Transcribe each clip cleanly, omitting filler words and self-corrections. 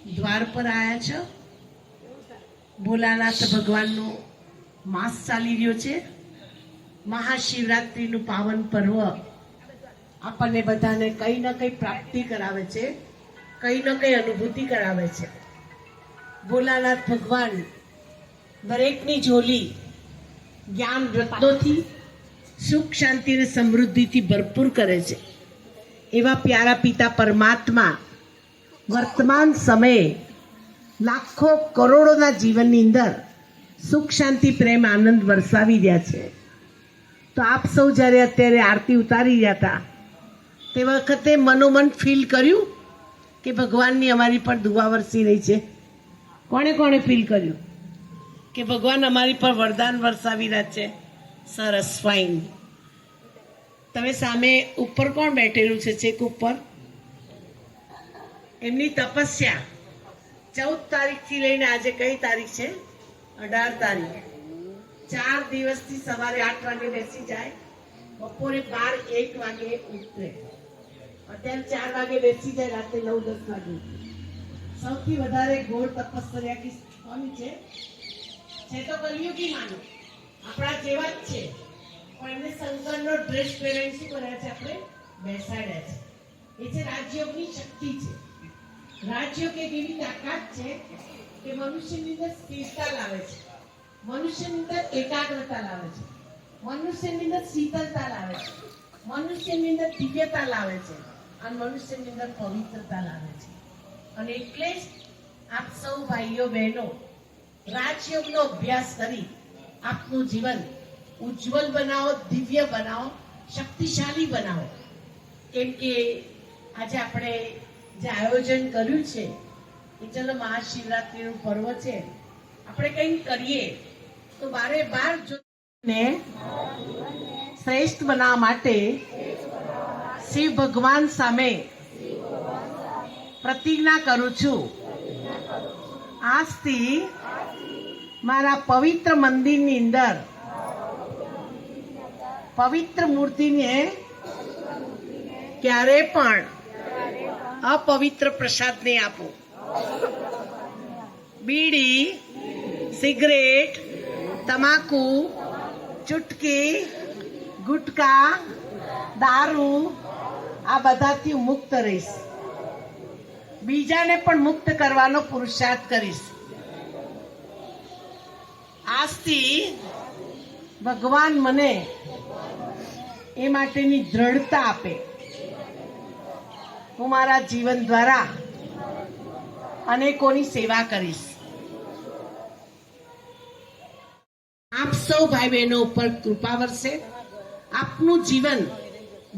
દ્વાર પર આવ્યા છો। ભોલાનાથ ભગવાનનો માસ ચાલી રહ્યો છે। મહાશિવરાત્રિનું પાવન પર્વ આપણને બધાને કંઈ ન કંઈ પ્રાપ્તિ કરાવે છે, કંઈ ન કંઈ અનુભૂતિ કરાવે છે। ભોલાનાથ ભગવાન દરેકની ઝોલી જ્ઞાન રત્નોથી, સુખ શાંતિ અને સમૃદ્ધિથી ભરપૂર કરે છે। એવા પ્યારા પિતા પરમાત્મા વર્તમાન સમયે લાખો કરોડોના જીવનની અંદર સુખ શાંતિ પ્રેમ આનંદ વરસાવી રહ્યા છે। તો આપ સૌ જ્યારે અત્યારે આરતી ઉતારી રહ્યા હતા તે વખતે મનોમન ફીલ કર્યું કે ભગવાનની અમારી પર દુઆ વરસી રહી છે? કોણે કોણે ફીલ કર્યું કે ભગવાન અમારી પર વરદાન વરસાવી રહ્યા છે? સરસ, ફાઇન। તમે સામે ઉપર કોણ બેઠેલું છે? ચેક ઉપર એમની તપસ્યા 14 તારીખથી લઈને આજે કઈ તારીખ છે? 18 તારીખ। 4 દિવસથી સવારે 8 વાગે બેસી જાય, બપોરે 12-1 વાગે ઉઠે, અત્યારે 4 વાગે બેસી જાય, રાતે 9-10 વાગે ઉઠે। સૌથી વધારે ઘોર તપસ્યા કોની છે? તો કલિયુગી માનો, આપણા જેવા જ છે, પણ એમને શંકરનો ડ્રેસ પહેરાવી શું કર્યા છે? આપણે બેસાડ્યા છે। એ છે રાજયોગની શક્તિ છે। રાજયોગ એક એવી તાકાત છે કે મનુષ્યની અંદર સ્થિરતા લાવે છે, મનુષ્યની અંદર એકાગ્રતા લાવે છે, મનુષ્યની અંદર શીતળતા લાવે છે, મનુષ્યની અંદર દિવ્યતા લાવે છે અને મનુષ્યની અંદર પવિત્રતા લાવે છે। અને એટલે જ આપ સૌ ભાઈઓ બહેનો રાજયોગનો અભ્યાસ કરી આપનું જીવન ઉજ્જવલ બનાવો, દિવ્ય બનાવો, શક્તિશાળી બનાવો। કેમ કે આજે આપણે જે આયોજન કર્યું છે એ ચલો મહાશિવરાત્રિનું પર્વ છે, આપણે કંઈક કરીએ તો બારે બાર જોને શ્રેષ્ઠ બનાવવા માટે શિવ ભગવાન સામે પ્રતિજ્ઞા કરું છું। આજથી મારા પવિત્ર મંદિરની અંદર પવિત્ર મૂર્તિને ક્યારે પણ અપવિત્ર પ્રસાદ નહીં આપો। બીડી, સિગરેટ, તમાકુ, ચુટકી, ગુટકા, દારૂ આ બધાથી મુક્ત રહીશ। બીજાને પણ મુક્ત કરવાનો પુરુષાર્થ કરીશ। આજથી ભગવાન મને એ માટેની દ્રઢતા આપે, હું મારા જીવન દ્વારા અનેકોની સેવા કરીશ। આપ સૌ ભાઈ બહેનો ઉપર કૃપા વરસે, આપનું જીવન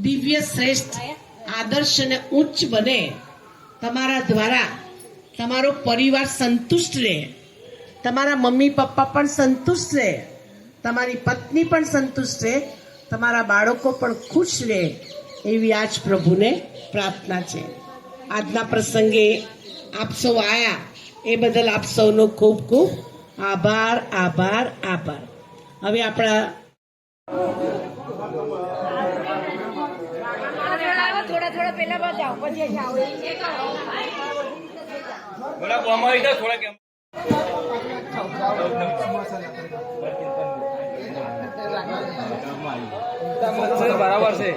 દિવ્ય, શ્રેષ્ઠ, આદર્શ અને ઉચ્ચ બને। તમારા દ્વારા તમારો પરિવાર સંતુષ્ટ રહે, તમારા મમ્મી પપ્પા પણ સંતુષ્ટ રહે, તમારી પત્ની પણ સંતુષ્ટ રહે, તમારા બાળકો પણ ખુશ રહે, એવી આજ પ્રભુને પ્રાર્થના છે। આજના પ્રસંગે આપ સૌ આયા એ બદલ આપ સૌનો ખૂબ ખૂબ આભાર, આભાર, આભાર। હવે આપણા થોડા થોડા પહેલા બતાવો, પછી જાઓ। થોડા કોમાઈ દો, થોડા કેમ બરાબર છે।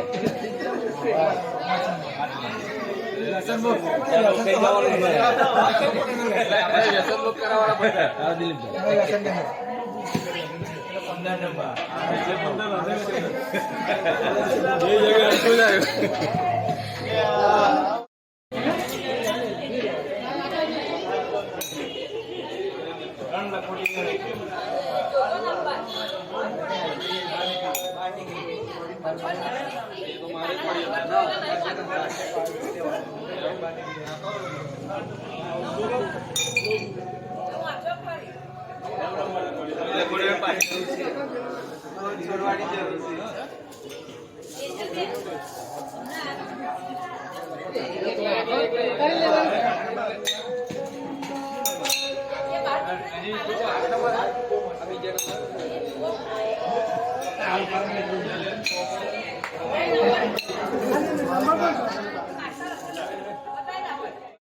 Vamos.